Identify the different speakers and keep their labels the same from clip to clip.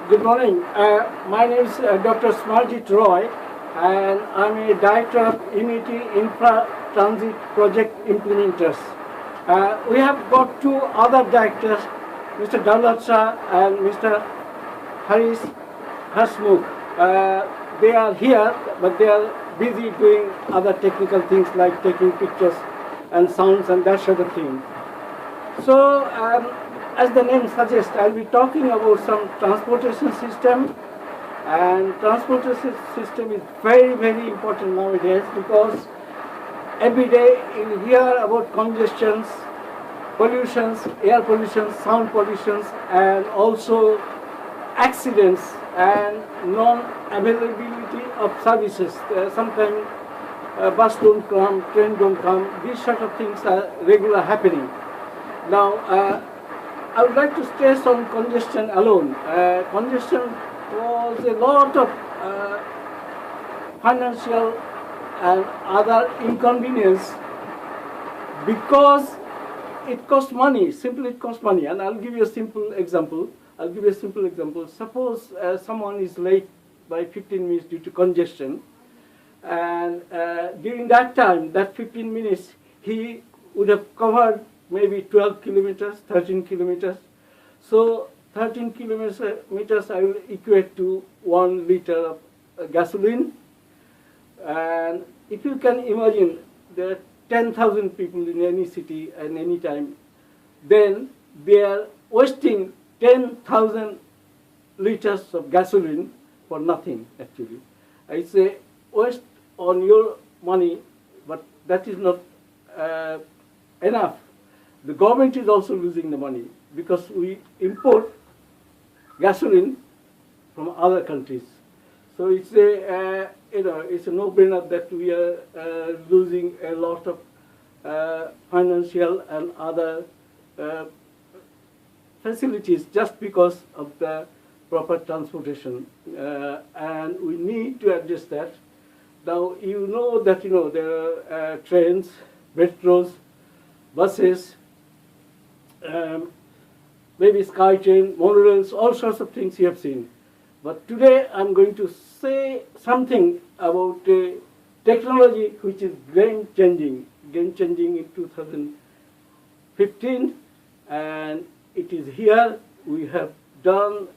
Speaker 1: Good morning. My name is Dr. Smarjit Roy, and I'm a Director of Unity Infra Transit Project Implementers. We have got two other directors, Mr. Daulat Shah and Mr. Haris Hasmukh. They are here, but they are busy doing other technical things like taking pictures and sounds and that sort of thing. So, as the name suggests, I'll be talking about some transportation system, and transportation system is very, very important nowadays because every day you hear about congestions, pollutions, air pollution, sound pollutions, and also accidents and non-availability of services. Sometimes bus don't come, train don't come. These sort of things are regular happening. Now, I would like to stress on congestion alone. Congestion was a lot of financial and other inconvenience because it costs money. Simply, it costs money. And I'll give you a simple example. Suppose someone is late by 15 minutes due to congestion, and during that time, that 15 minutes, he would have covered maybe 12 kilometers, 13 kilometers. So 13 kilometers I will equate to 1 liter of gasoline. And if you can imagine, there are 10,000 people in any city and any time, then they are wasting 10,000 liters of gasoline for nothing, actually. I say waste on your money, but that is not enough. The government is also losing the money because we import gasoline from other countries. So it's a it's a no-brainer that we are losing a lot of financial and other facilities just because of the proper transportation, and we need to address that. Now you know that there are trains, metros, buses, maybe SkyTrain, monorails, all sorts of things you have seen. But today I'm going to say something about technology which is game-changing in 2015, and it is here. We have done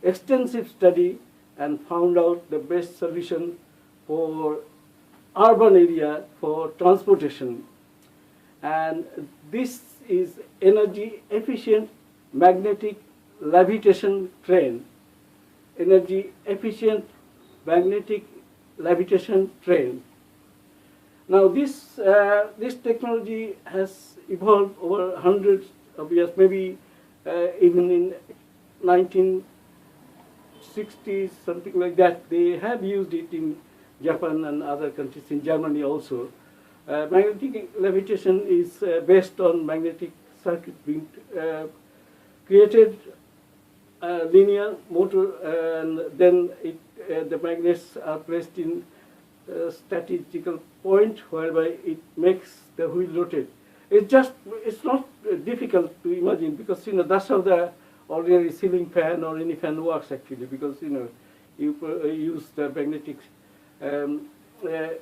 Speaker 1: extensive study and found out the best solution for urban area for transportation. And this is energy efficient magnetic levitation train. Energy efficient magnetic levitation train. Now this technology has evolved over hundreds of years, maybe even in 1960s, something like that. They have used it in Japan and other countries, in Germany also. Magnetic levitation is based on magnetic circuit being created, linear motor, and then the magnets are placed in a statistical point whereby it makes the wheel rotate. It's not difficult to imagine because that's how the ordinary ceiling fan or any fan works actually, because you use the magnetic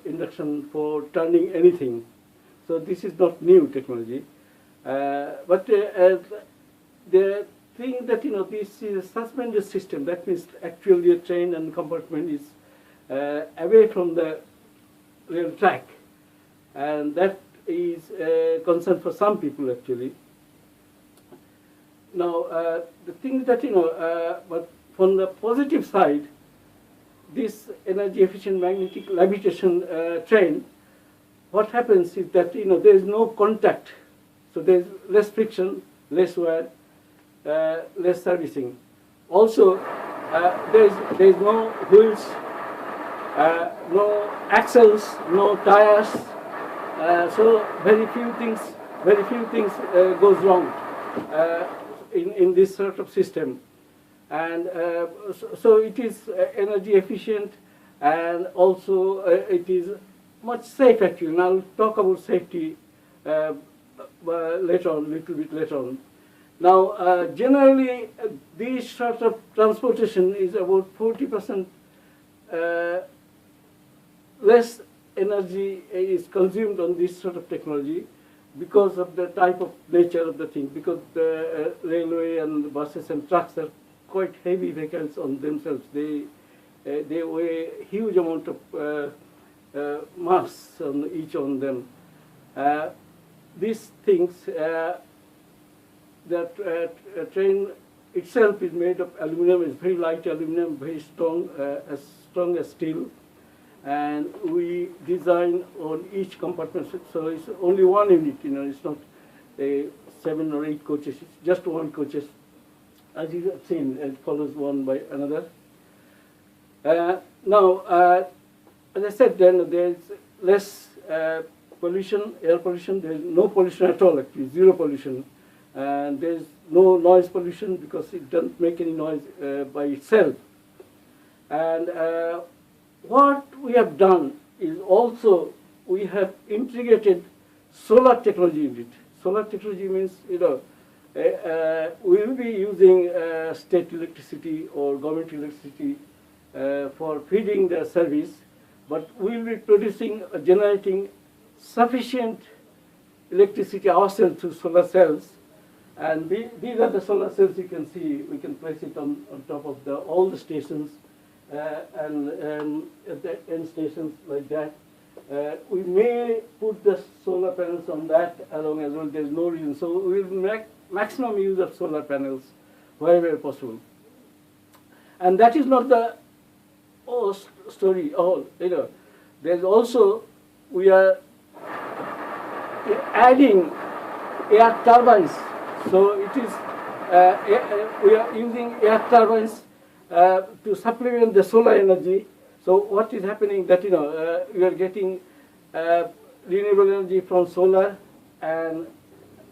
Speaker 1: induction for turning anything. So this is not new technology, but the thing that this is a suspended system. That means actually a train and compartment is away from the rail track, and that is a concern for some people actually. Now the thing that but from the positive side, this energy efficient magnetic levitation train, what happens is that there is no contact, so there is less friction, less wear, less servicing. Also, there is no wheels, no axles, no tires. So very few things goes wrong in this sort of system. And so it is energy efficient, and also it is much safe actually. And I'll talk about safety later on, little bit later on. Now, generally, this sort of transportation is about 40% less energy is consumed on this sort of technology because of the type of nature of the thing, because the railway and the buses and trucks are quite heavy vehicles on themselves. They weigh huge amount of mass on each on them. These things, that train itself is made of aluminum, is very light aluminum, very strong as steel. And we design on each compartment, so it's only one unit, it's not 7 or 8 coaches, it's just one coaches. As you have seen, it follows one by another. Now, as I said, then there's less pollution, air pollution. There's no pollution at all, actually, zero pollution. And there's no noise pollution because it doesn't make any noise by itself. And what we have done is also we have integrated solar technology in it. Solar technology means, we will be using state electricity or government electricity for feeding the service, but we will be producing, generating sufficient electricity ourselves through solar cells. And these are the solar cells you can see. We can place it on top of all the stations and at the end stations like that. We may put the solar panels on that along as well. There's no reason. So we will make maximum use of solar panels wherever possible. And that is not the whole story. There's also, we are adding air turbines. So it is, we are using air turbines to supplement the solar energy. So what is happening that, we are getting renewable energy from solar and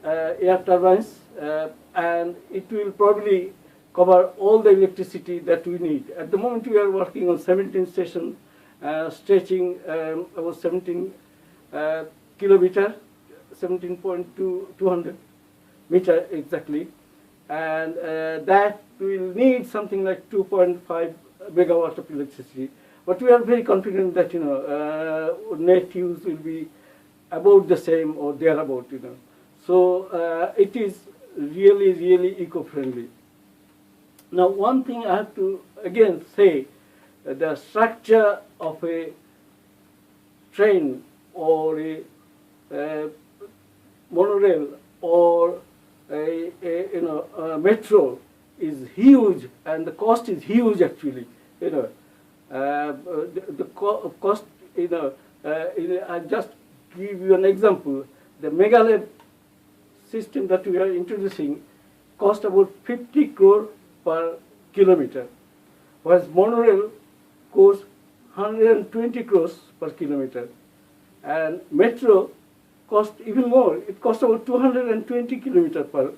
Speaker 1: air turbines, and it will probably cover all the electricity that we need. At the moment, we are working on 17 stations, stretching about 17 kilometer, 17.200 meter exactly, and that will need something like 2.5 megawatts of electricity. But we are very confident that net use will be about the same or thereabout. So it is really, really eco-friendly. Now, one thing I have to again say, the structure of a train or a monorail or a metro is huge, and the cost is huge actually. The cost, I just give you an example. The Meghalab system that we are introducing cost about 50 crore per kilometer, whereas monorail costs 120 crores per kilometer, and metro cost even more. It costs about 220 kilometer per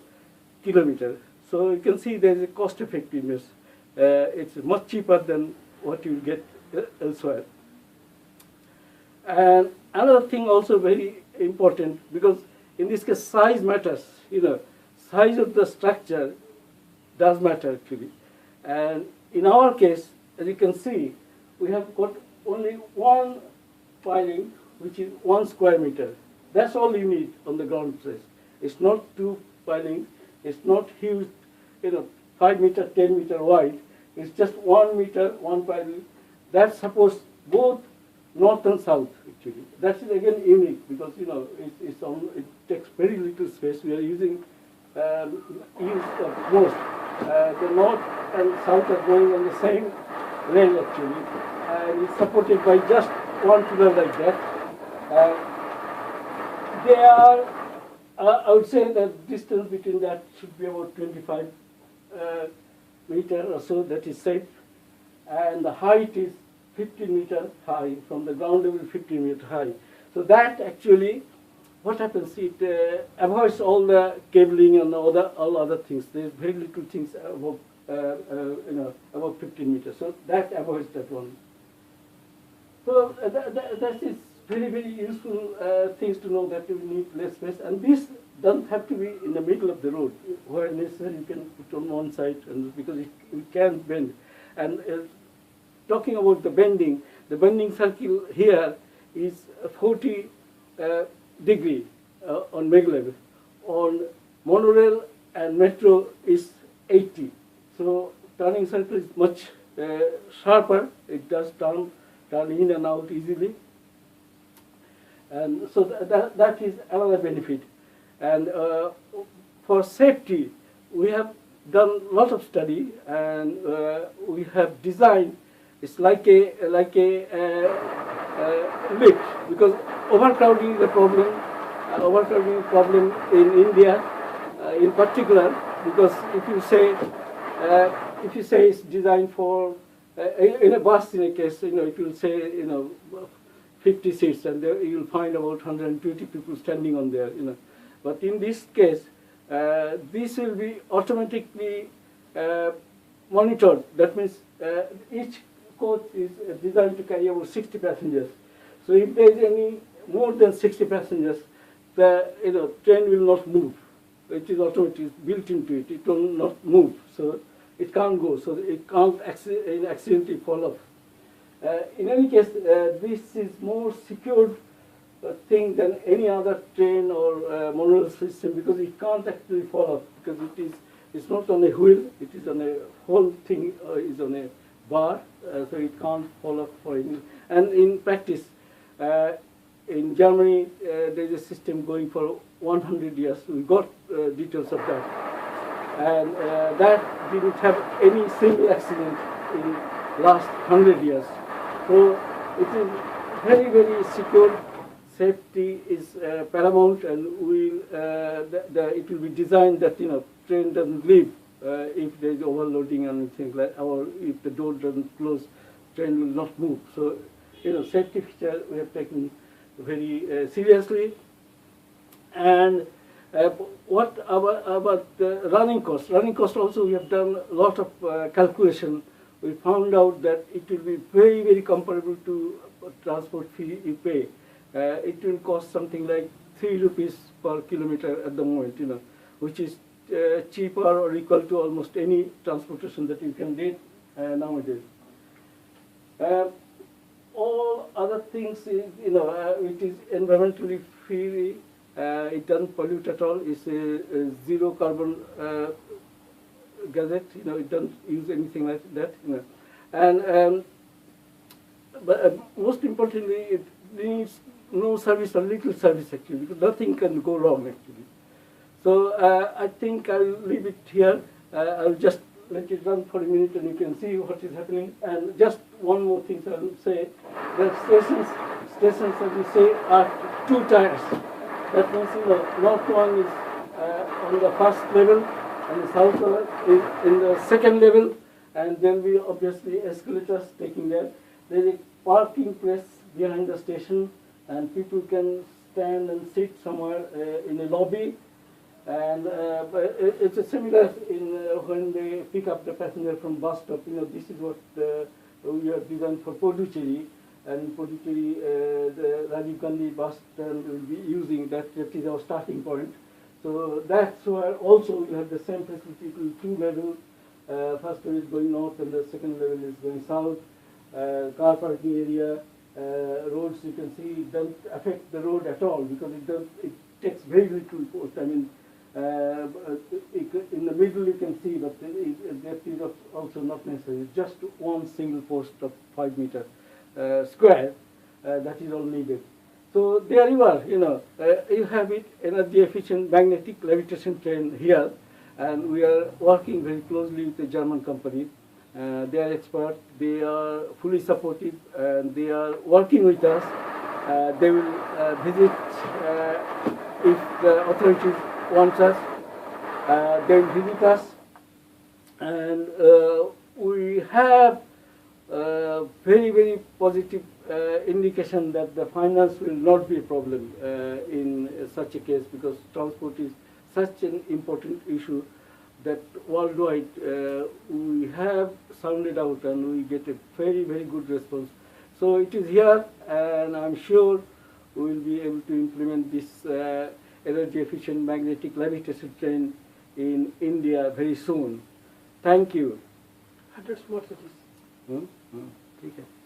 Speaker 1: kilometer. So you can see there is a cost effectiveness. It's much cheaper than what you get elsewhere. And another thing also very important, because in this case size matters. Size of the structure does matter actually. And in our case, as you can see, we have got only one piling, which is 1 square meter. That's all you need on the ground space. It's not 2 pilings. It's not huge, 5 meter, 10 meter wide. It's just 1 meter, 1 piling. That supports both north and south actually. That is again unique because it takes very little space. We are using east of most. The north and south are going on the same rail actually, and it's supported by just one pillar like that. They are, I would say that distance between that should be about 25 meter or so, that is safe. And the height is 15 meter high, from the ground level 15 meter high. So that actually, what happens, it avoids all the cabling and all other things. There's very little things above, above 15 meters. So that avoids that one. So that is very, very useful things to know that we need less space. And doesn't have to be in the middle of the road. Where necessary, you can put on one side, and because we can't bend. And talking about the bending circle here is 40 degree on meg level. On monorail and metro is 80. So turning circle is much sharper. It does turn in and out easily. And so that is another benefit. And for safety, we have done a lot of study, and we have designed. It's like a lift, because overcrowding is a problem. Overcrowding is a problem in India, in particular, because if you say it's designed for in a bus, in a case, it will say 50 seats, and there you'll find about 120 people standing on there, But in this case, this will be automatically monitored. That means each coach is designed to carry about 60 passengers. So if there is any more than 60 passengers, the train will not move. It is automatic, built into it. It will not move, so it can't go. So it can't accidentally fall off. In any case, this is more secured thing than any other train or monorail system, because it can't actually fall off, because it's not on a wheel. It is on a whole thing is on a bar, so it can't fall off for any. And in practice, in Germany, there is a system going for 100 years. We got details of that, and that didn't have any single accident in last 100 years. So it is very, very secure. Safety is paramount, and it will be designed that train doesn't leave if there is overloading and anything like, or if the door doesn't close, train will not move. So safety feature we have taken very seriously. And what about the running cost? Running cost also, we have done a lot of calculation. We found out that it will be very, very comparable to transport fee you pay. It will cost something like 3 rupees per kilometer at the moment, which is cheaper or equal to almost any transportation that you can get nowadays. All other things, which is environmentally free, it doesn't pollute at all. It's a zero carbon gadget. It doesn't use anything like that. And but most importantly, it needs no service or little service actually, because nothing can go wrong actually. So I think I'll leave it here. I'll just let it run for a minute, and you can see what is happening. And just one more thing I will say: that stations, as we say, are 2 tiers. That means north one is on the first level, and the south one is in the second level, and there will be obviously escalators taking there. There is a parking place behind the station, and people can stand and sit somewhere in a lobby. And it's a similar in when they pick up the passenger from bus stop. This is what we have designed for Puducherry, and Puducherry, the Rajiv Gandhi bus stand will be using that. That is our starting point. So that's where also we have the same facility to 2 levels. First level is going north, and the second level is going south. Car parking area, roads, you can see, it doesn't affect the road at all, because it takes very little post. I mean, in the middle you can see, but that is also not necessary. It's just one single post of 5 meter square, that is all needed. So there you are, you have it, energy efficient magnetic levitation train here, and we are working very closely with the German company. They are expert, they are fully supportive, and they are working with us. They will visit if the authorities want us. They will visit us, and we have very, very positive indication that the finance will not be a problem in such a case, because transport is such an important issue that worldwide we have sounded out, and we get a very, very good response. So it is here, and I'm sure we will be able to implement this energy efficient magnetic levitation train in India very soon. Thank you.
Speaker 2: 100 smart cities.
Speaker 1: ठीक है.